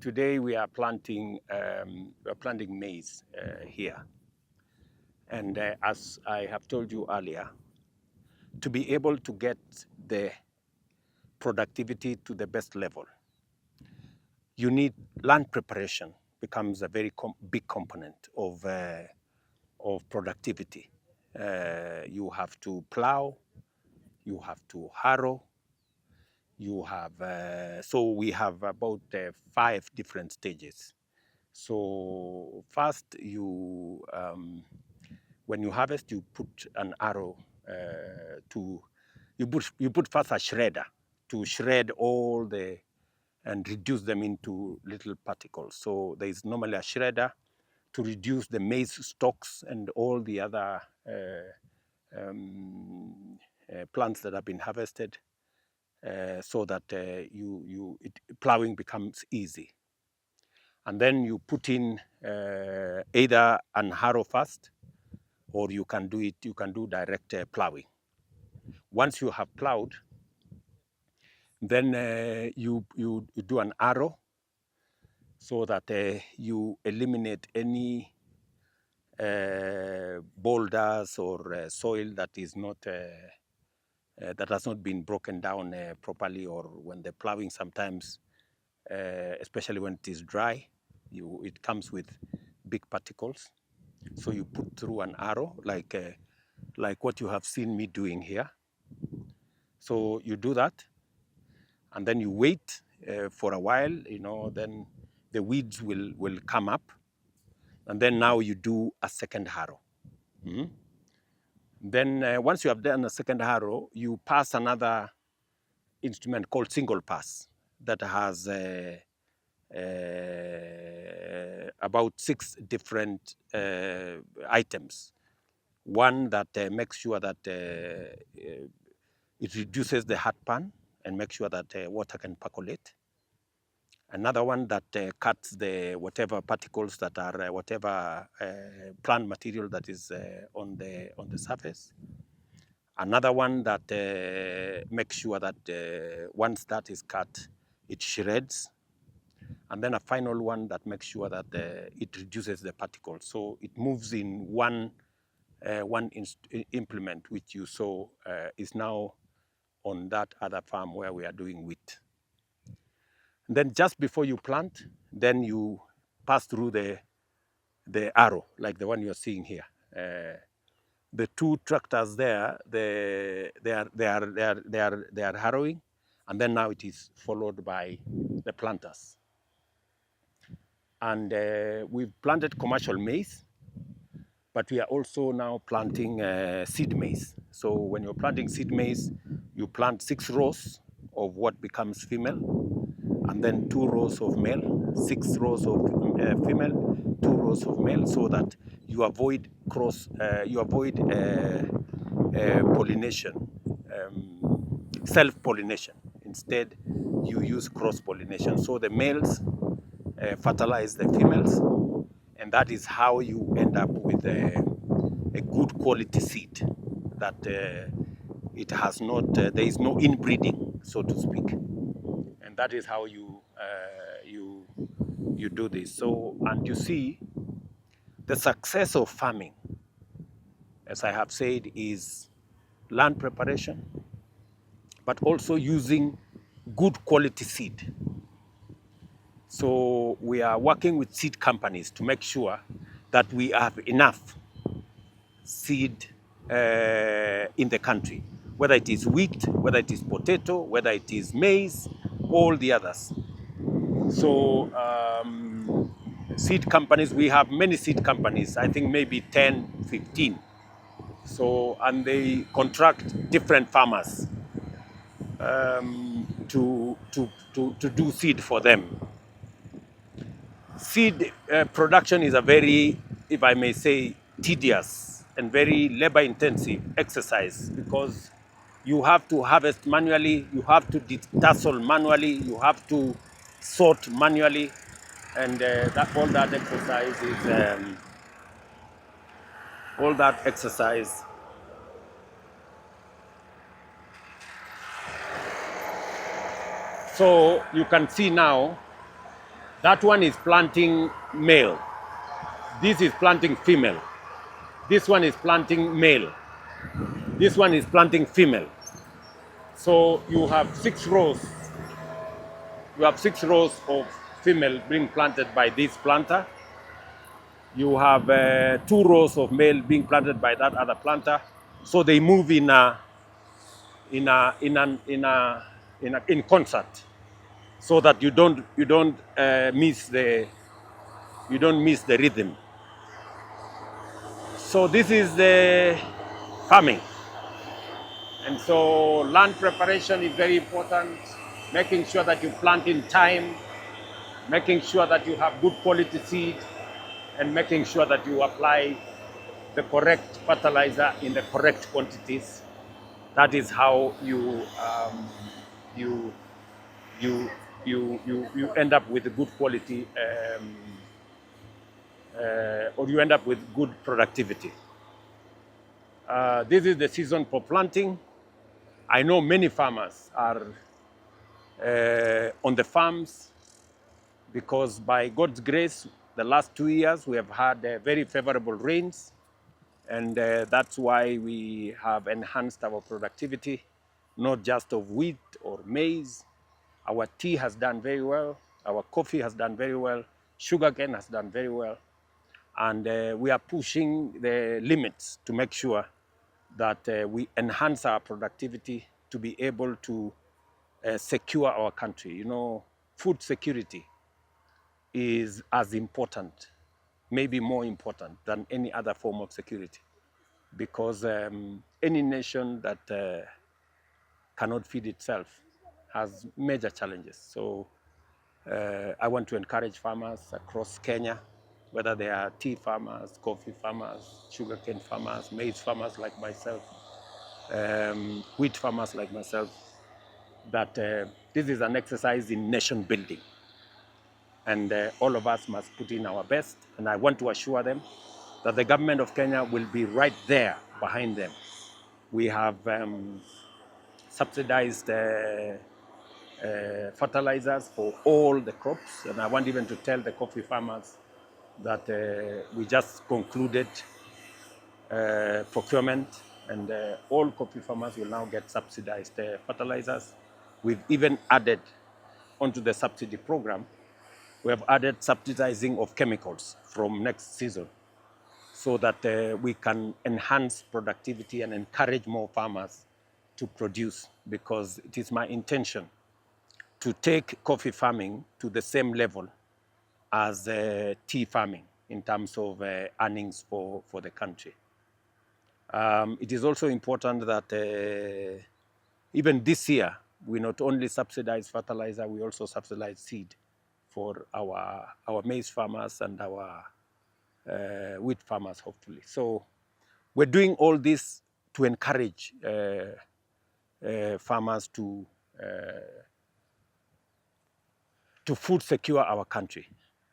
today we are planting maize here. And as I have told you earlier, to be able to get the productivity to the best level, you need land preparation becomes a very big component of productivity. You have to plow, you have to harrow, you have, so we have about 5 different stages. So first when you harvest, you put an arrow you put first a shredder to shred all the and reduce them into little particles. So there is normally a shredder to reduce the maize stalks and all the other plants that have been harvested, so that plowing becomes easy. And then you put in either an harrow first, or you can do direct plowing. Once you have plowed, then you do an arrow, so that you eliminate any boulders or soil that is not that has not been broken down properly, or when the plowing sometimes, especially when it is dry, it comes with big particles. So you put through an arrow like what you have seen me doing here. So you do that, and then you wait for a while, then the weeds will come up, and then now you do a second harrow. Mm-hmm. Then once you have done a second harrow, you pass another instrument called single pass that has about 6 different items. One that makes sure that it reduces the heartburn and makes sure that water can percolate. Another one that cuts the whatever particles that are whatever plant material that is on the surface. Another one that makes sure that once that is cut, it shreds. And then a final one that makes sure that it reduces the particles. So it moves in one implement, which you saw is now on that other farm where we are doing wheat. And then just before you plant, then you pass through the arrow, like the one you're seeing here. The 2 tractors there, they are harrowing, and then now it is followed by the planters. And we've planted commercial maize, but we are also now planting seed maize. So when you're planting seed maize, you plant 6 rows of what becomes female, and then 2 rows of male, 6 rows of female, 2 rows of male, so that you avoid pollination, self-pollination. Instead, you use cross-pollination. So the males fertilize the females, and that is how you end up with a good quality seed that it has not, there is no inbreeding, so to speak. And that is how you do this. So, and you see, the success of farming, as I have said, is land preparation, but also using good quality seed. So we are working with seed companies to make sure that we have enough seed in the country, whether it is wheat, whether it is potato, whether it is maize, all the others. So seed companies, we have many seed companies, I think maybe 10, 15. So, and they contract different farmers to do seed for them. Seed production is a very, if I may say, tedious and very labor-intensive exercise, because you have to harvest manually, you have to tassel manually, you have to sort manually, and all that exercise. So you can see now That one is planting male. This is planting female. This one is planting male. This one is planting female. So you have 6 rows. You have 6 rows of female being planted by this planter. You have 2 rows of male being planted by that other planter. So they move in concert, so that you don't miss the rhythm. So this is the farming, and so land preparation is very important. Making sure that you plant in time, making sure that you have good quality seed, and making sure that you apply the correct fertilizer in the correct quantities. That is how you you you you end up with a good quality, or you end up with good productivity. This is the season for planting. I know many farmers are on the farms because by God's grace, the last 2 years we have had very favorable rains, and that's why we have enhanced our productivity, not just of wheat or maize. Our tea has done very well, our coffee has done very well, sugarcane has done very well, and we are pushing the limits to make sure that we enhance our productivity to be able to secure our country. You know, food security is as important, maybe more important than any other form of security, because any nation that cannot feed itself has major challenges. So I want to encourage farmers across Kenya, whether they are tea farmers, coffee farmers, sugarcane farmers, maize farmers like myself, wheat farmers like myself, that this is an exercise in nation building. And all of us must put in our best. And I want to assure them that the government of Kenya will be right there behind them. We have subsidized fertilizers for all the crops. And I want even to tell the coffee farmers that we just concluded procurement, and all coffee farmers will now get subsidized fertilizers. We've even added onto the subsidy program, we have added subsidizing of chemicals from next season, so that we can enhance productivity and encourage more farmers to produce, because it is my intention to take coffee farming to the same level as tea farming in terms of earnings for the country. It is also important that even this year, we not only subsidize fertilizer, we also subsidize seed for our maize farmers and our wheat farmers, hopefully. So we're doing all this to encourage farmers to food secure our country.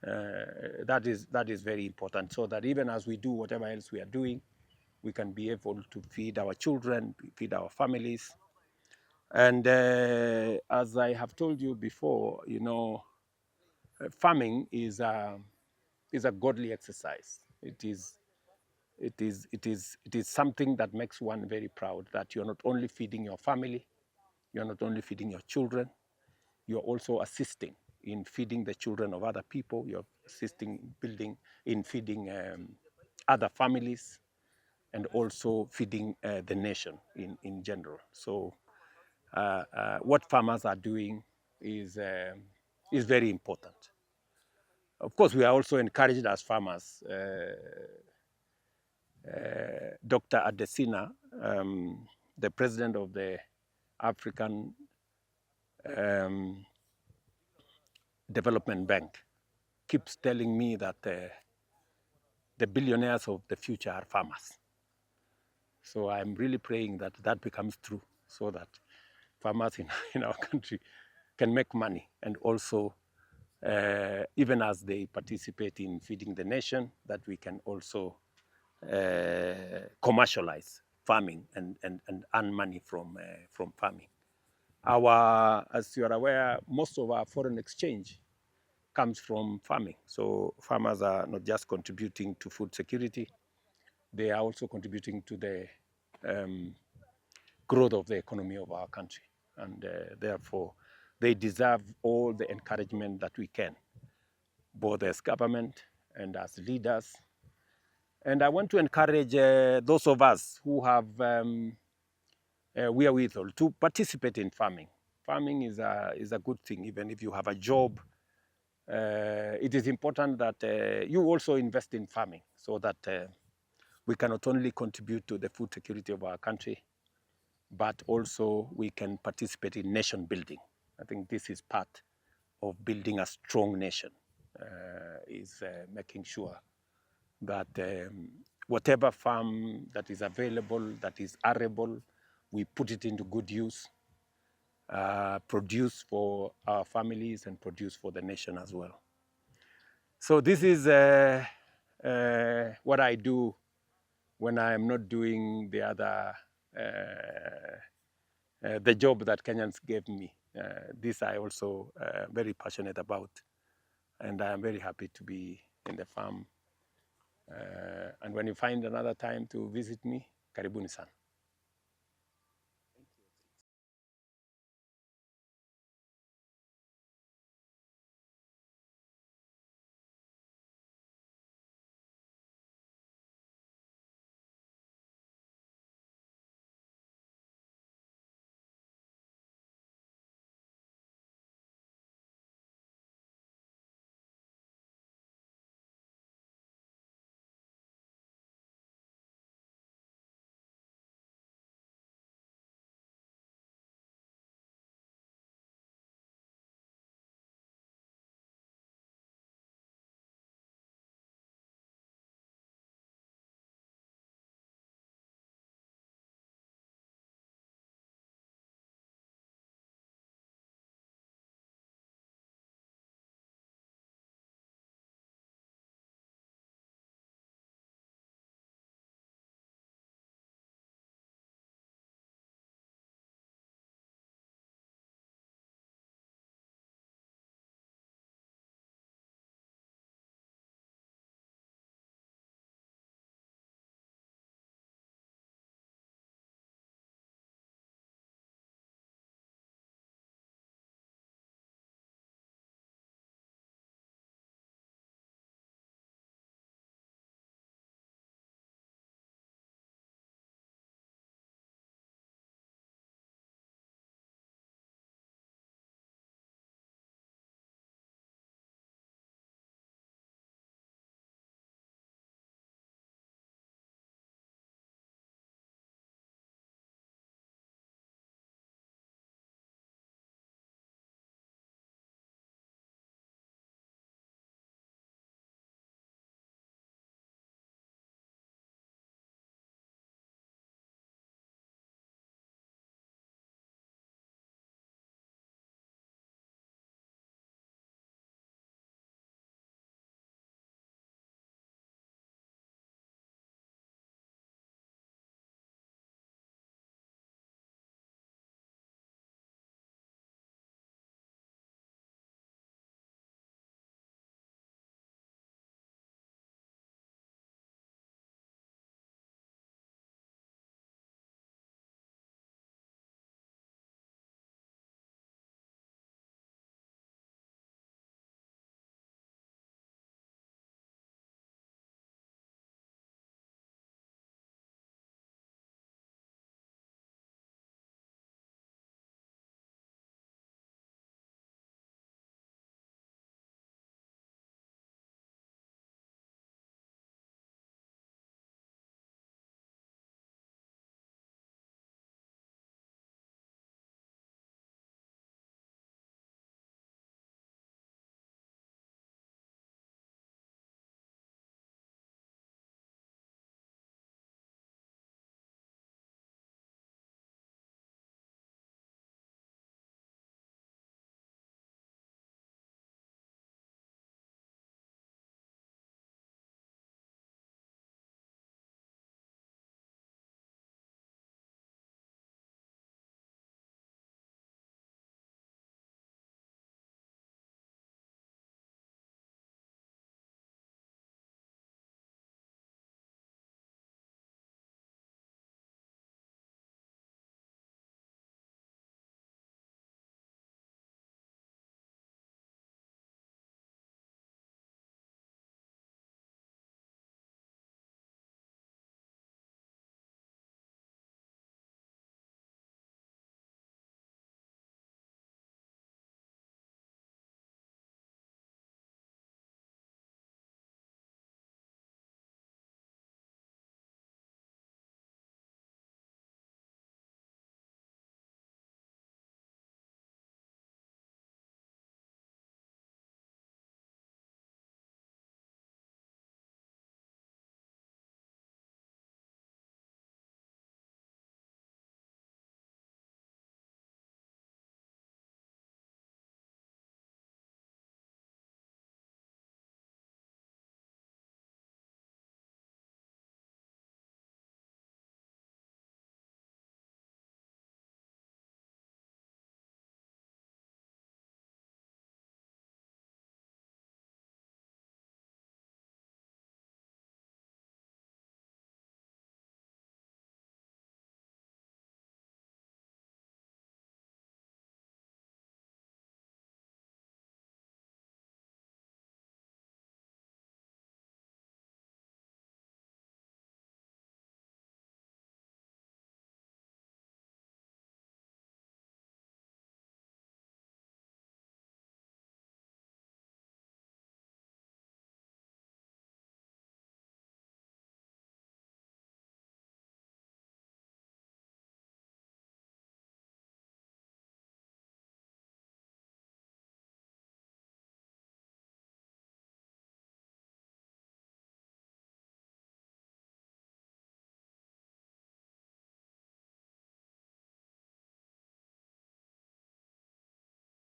That is very important, so that even as we do whatever else we are doing, we can be able to feed our children, feed our families. And as I have told you before, you know, farming is a godly exercise. It is something that makes one very proud, that you're not only feeding your family, you're not only feeding your children, you're also assisting in feeding the children of other people. You're assisting in feeding other families, and also feeding the nation in general. So what farmers are doing is very important. Of course, we are also encouraged as farmers. Dr. Adesina, the president of the African Development Bank, keeps telling me that the billionaires of the future are farmers. So I'm really praying that that becomes true, so that farmers in our country can make money, and also even as they participate in feeding the nation, that we can also commercialize farming and earn money from farming. As you are aware, most of our foreign exchange comes from farming. So farmers are not just contributing to food security, they are also contributing to the growth of the economy of our country. And therefore, they deserve all the encouragement that we can, both as government and as leaders. And I want to encourage those of us who have wherewithal to participate in farming. Farming is a good thing, even if you have a job. It is important that you also invest in farming so that we can not only contribute to the food security of our country, but also we can participate in nation building. I think this is part of building a strong nation, is making sure that whatever farm that is available, that is arable, we put it into good use, produce for our families and produce for the nation as well. So this is what I do when I am not doing the other, the job that Kenyans gave me. This I also very passionate about, and I am very happy to be in the farm. And when you find another time to visit me, karibuni sana.